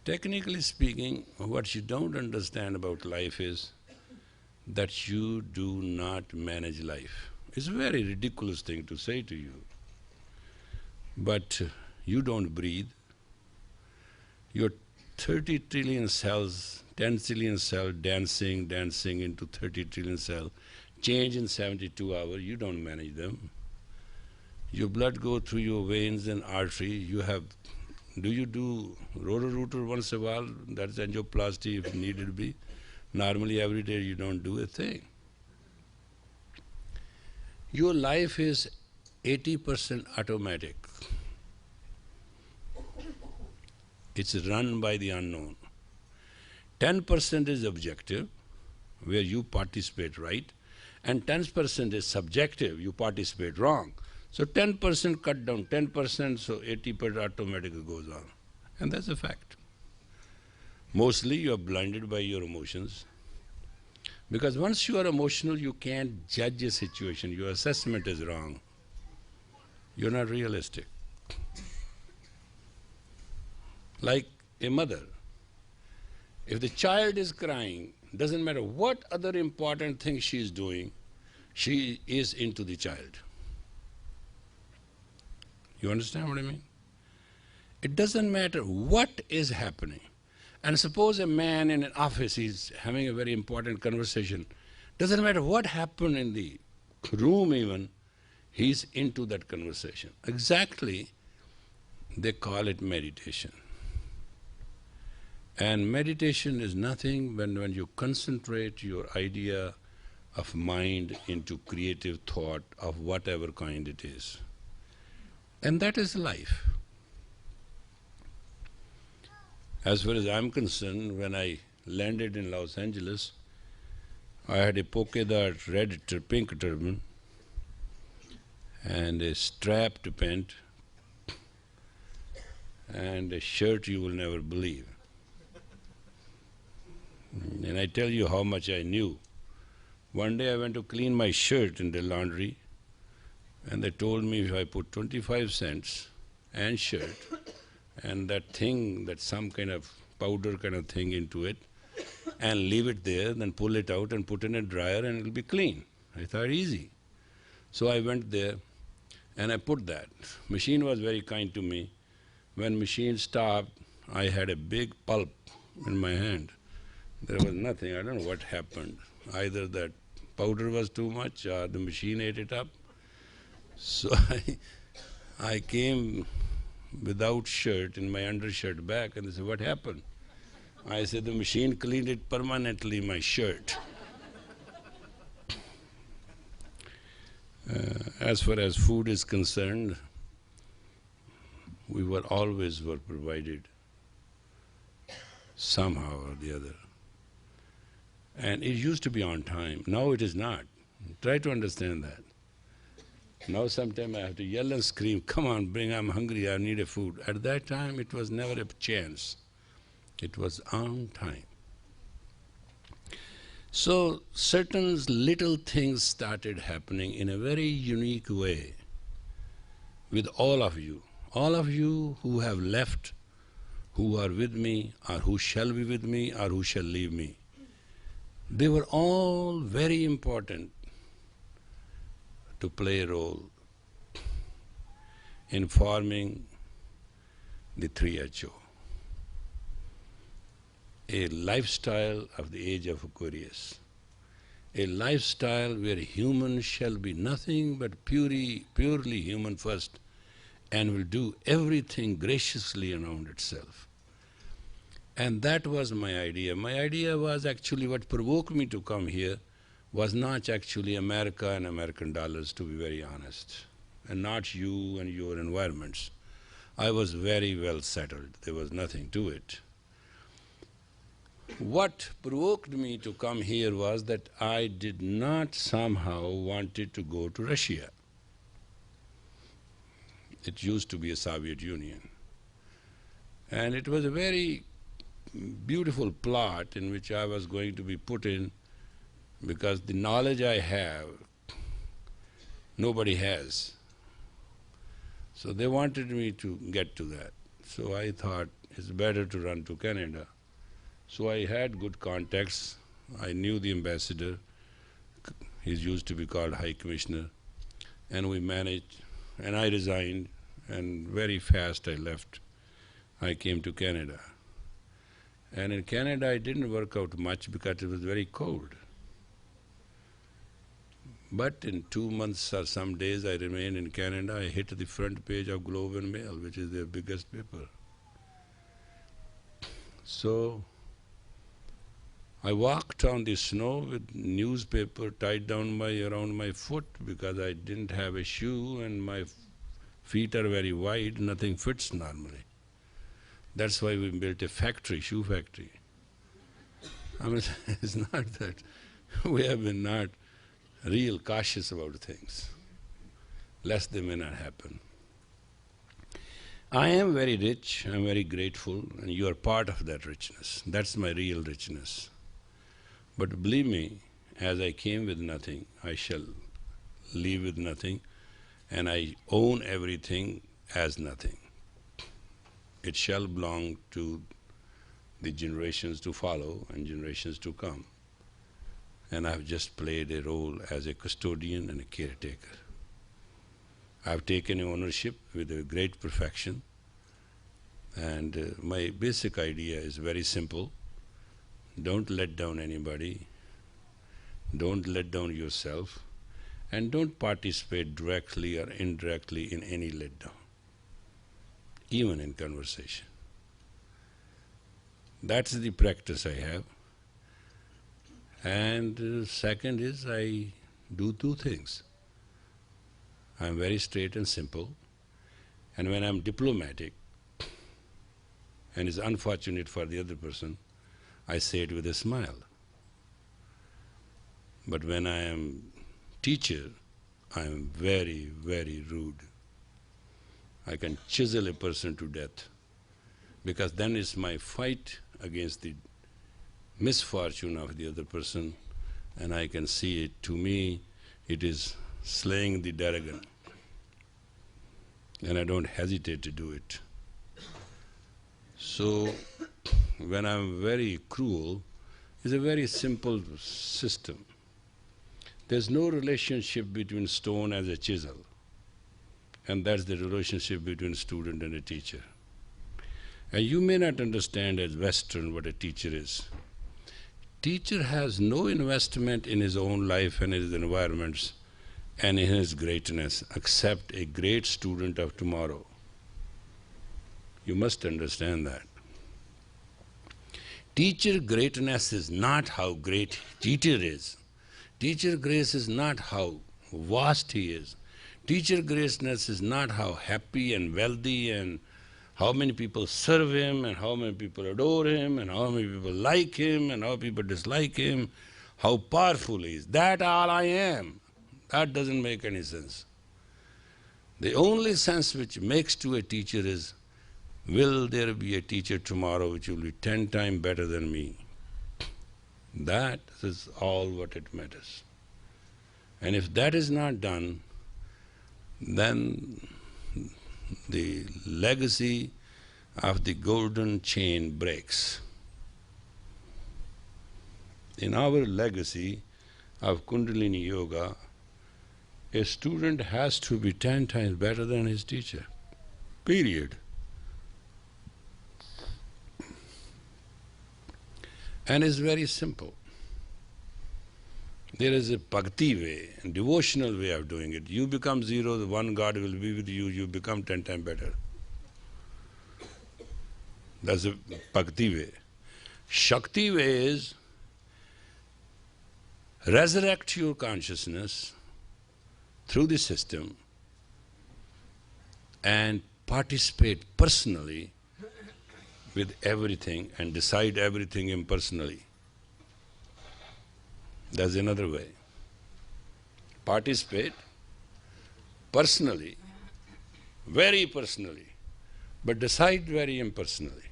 Technically speaking, what you don't understand about life is that you do not manage life. It's a very ridiculous thing to say to you. But you don't breathe. Your 30 trillion cells, 10 trillion cells dancing into 30 trillion cells, change in 72 hours, you don't manage them. Your blood goes through your veins and artery. Do you do rotor-rooter once in a while? That's angioplasty if needed be. Normally every day you don't do a thing. Your life is 80% automatic. It's run by the unknown. 10% is objective, where you participate right, and 10% is subjective, you participate wrong. So 10% cut down 10%, so 80% automatically goes on. And that's a fact. Mostly you are blinded by your emotions. Because once you are emotional, you can't judge a situation. Your assessment is wrong. You're not realistic. Like a mother. If the child is crying, doesn't matter what other important thing she is doing, she is into the child. You understand what I mean? It doesn't matter what is happening. And suppose a man in an office is having a very important conversation. Doesn't matter what happened in the room even, he's into that conversation. Exactly, they call it meditation. And meditation is nothing when you concentrate your idea of mind into creative thought of whatever kind it is. And that is life. As far as I'm concerned, when I landed in Los Angeles, I had a polka dot red pink turban and a strapped pant and a shirt you will never believe. And I tell you how much I knew. One day I went to clean my shirt in the laundry, and they told me if I put 25 cents and shirt and that thing, that some kind of powder kind of thing into it, and leave it there, then pull it out and put in a dryer and it'll be clean. I thought easy. So I went there and I put that. Machine was very kind to me. When machine stopped, I had a big pulp in my hand. There was nothing. I don't know what happened. Either that powder was too much or the machine ate it up. So I came without shirt in my undershirt back, and they said, what happened? I said, the machine cleaned it permanently, my shirt. As far as food is concerned, we were always provided somehow or the other. And it used to be on time. Now it is not. Try to understand that. Now sometimes I have to yell and scream, come on, bring, I'm hungry, I need a food. At that time it was never a chance. It was on time. So certain little things started happening in a very unique way with all of you. All of you who have left, who are with me, or who shall be with me, or who shall leave me. They were all very important to play a role in forming the 3HO, a lifestyle of the age of Aquarius, a lifestyle where human shall be nothing but purely human first and will do everything graciously around itself. And that was my idea. My idea was actually what provoked me to come here was not actually America and American dollars, to be very honest, and not you and your environments. I was very well settled. There was nothing to it. What provoked me to come here was that I did not somehow wanted to go to Russia. It used to be a Soviet Union. And it was a very beautiful plot in which I was going to be put in, because the knowledge I have, nobody has. So they wanted me to get to that. So I thought, it's better to run to Canada. So I had good contacts. I knew the ambassador. He used to be called High Commissioner. And we managed, and I resigned, and very fast I left. I came to Canada. And in Canada it didn't work out much because it was very cold. But in 2 months or some days I remained in Canada, I hit the front page of Globe and Mail, which is their biggest paper. So I walked on the snow with newspaper tied down around my foot because I didn't have a shoe and my feet are very wide, nothing fits normally. That's why we built a factory, shoe factory. I mean, it's not that we have been not real cautious about things, lest they may not happen. I am very rich, I am very grateful, and you are part of that richness. That's my real richness. But believe me, as I came with nothing, I shall leave with nothing, and I own everything as nothing. It shall belong to the generations to follow and generations to come. And I've just played a role as a custodian and a caretaker. I've taken ownership with a great perfection, and my basic idea is very simple. Don't let down anybody, don't let down yourself, and don't participate directly or indirectly in any letdown, even in conversation. That's the practice I have. And second is I do two things. I'm very straight and simple, and when I'm diplomatic, and it's unfortunate for the other person, I say it with a smile. But when I am teacher, I am very, very rude. I can chisel a person to death, because then it's my fight against the misfortune of the other person, and I can see it. To me, it is slaying the dragon, and I don't hesitate to do it. So, when I'm very cruel, it's a very simple system. There's no relationship between stone as a chisel, and that's the relationship between a student and a teacher. And you may not understand as Western what a teacher is. Teacher has no investment in his own life and his environments and in his greatness except a great student of tomorrow. You must understand that. Teacher greatness is not how great teacher is. Teacher grace is not how vast he is. Teacher greatness is not how happy and wealthy and how many people serve him and how many people adore him and how many people like him and how people dislike him, how powerful he is. That all I am. That doesn't make any sense. The only sense which makes to a teacher is, will there be a teacher tomorrow which will be 10 times better than me? That is all what it matters. And if that is not done, then the legacy of the golden chain breaks. In our legacy of Kundalini Yoga, a student has to be 10 times better than his teacher, period. And it's very simple. There is a bhakti way, a devotional way of doing it. You become zero, the one God will be with you, you become 10 times better. That's a bhakti way. Shakti way is resurrect your consciousness through the system and participate personally with everything and decide everything impersonally. That's another way. Participate personally, very personally, but decide very impersonally.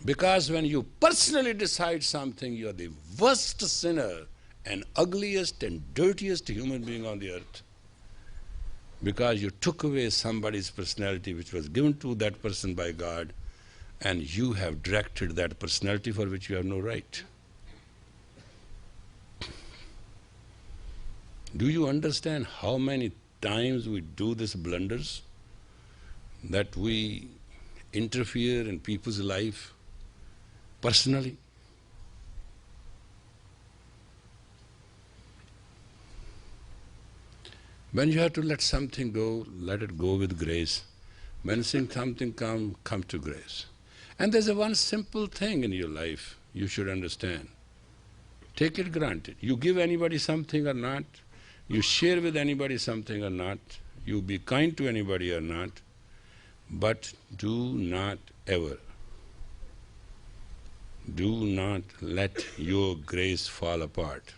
Because when you personally decide something, you are the worst sinner and ugliest and dirtiest human being on the earth. because you took away somebody's personality which was given to that person by God, and you have directed that personality for which you have no right. Do you understand how many times we do these blunders, that we interfere in people's life personally? When you have to let something go, let it go with grace. When something come to grace. And there's a one simple thing in your life you should understand. Take it granted. You give anybody something or not, you share with anybody something or not, you be kind to anybody or not, but do not ever, do not let your grace fall apart.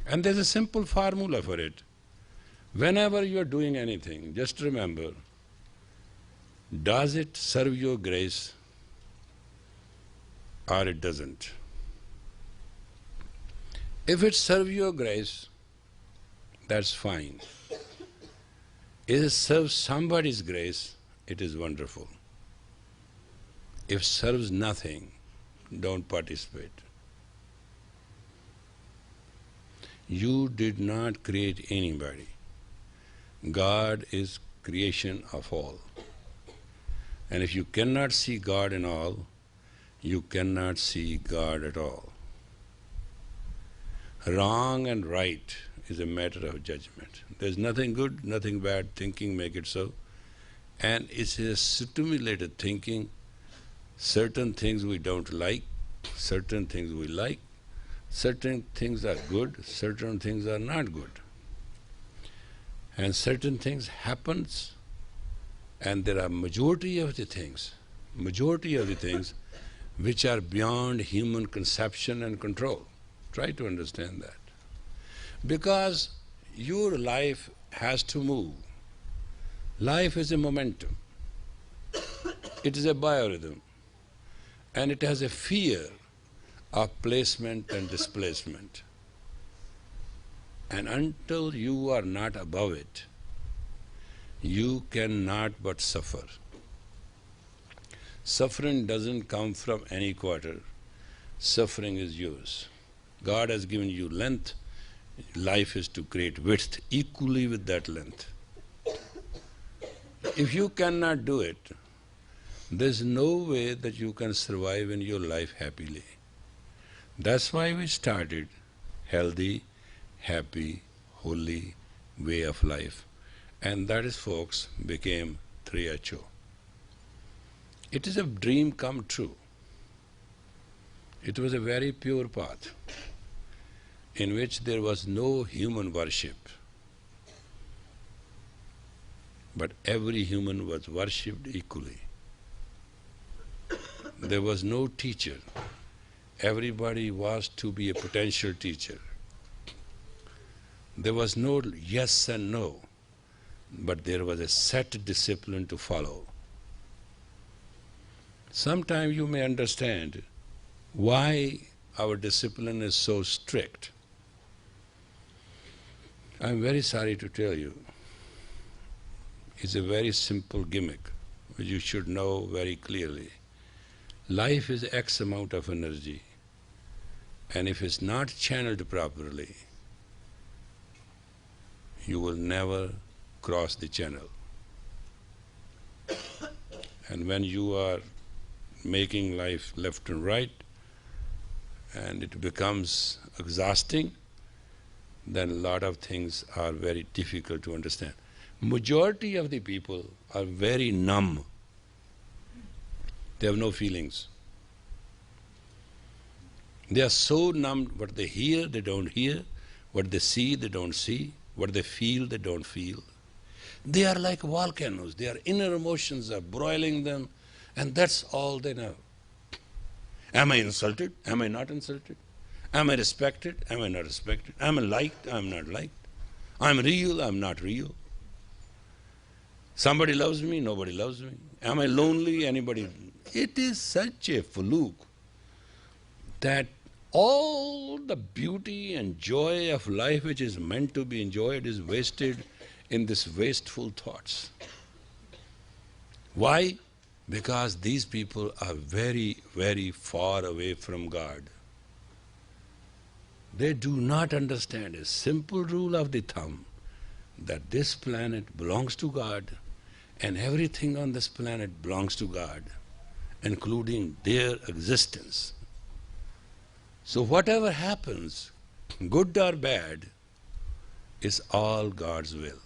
And there's a simple formula for it. Whenever you are doing anything, just remember, does it serve your grace or it doesn't? If it serves your grace, that's fine. If it serves somebody's grace, it is wonderful. If it serves nothing, don't participate. You did not create anybody. God is creation of all. And if you cannot see God in all, you cannot see God at all. Wrong and right is a matter of judgment. There's nothing good, nothing bad. Thinking make it so. And it's a stimulated thinking. Certain things we don't like, certain things we like, certain things are good, certain things are not good. And certain things happens, and there are majority of the things which are beyond human conception and control. Try to understand that. Because your life has to move. Life is a momentum. It is a biorhythm. And it has a fear of placement and displacement. And until you are not above it, you cannot but suffer. Suffering doesn't come from any quarter. Suffering is yours. God has given you length. Life is to create width equally with that length. If you cannot do it, there's no way that you can survive in your life happily. That's why we started healthy, happy, holy way of life. And that is, folks, became 3HO. It is a dream come true. It was a very pure path in which there was no human worship, but every human was worshipped equally. There was no teacher. Everybody was to be a potential teacher. There was no yes and no, but there was a set discipline to follow. Sometimes you may understand why our discipline is so strict. I'm very sorry to tell you, it's a very simple gimmick which you should know very clearly. Life is X amount of energy, and if it's not channeled properly, you will never cross the channel. And when you are making life left and right, and it becomes exhausting, then a lot of things are very difficult to understand. Majority of the people are very numb. They have no feelings. They are so numb. What they hear, they don't hear. What they see, they don't see. What they feel, they don't feel. They are like volcanoes. Their inner emotions are broiling them, and that's all they know. Am I insulted? Am I not insulted? Am I respected? Am I not respected? Am I liked? Am I not liked? I'm real? I'm not real. Somebody loves me? Nobody loves me. Am I lonely? Anybody? It is such a fluke that all the beauty and joy of life which is meant to be enjoyed is wasted in these wasteful thoughts. Why? Because these people are very, very far away from God. They do not understand a simple rule of the thumb that this planet belongs to God and everything on this planet belongs to God, including their existence. So whatever happens, good or bad, is all God's will.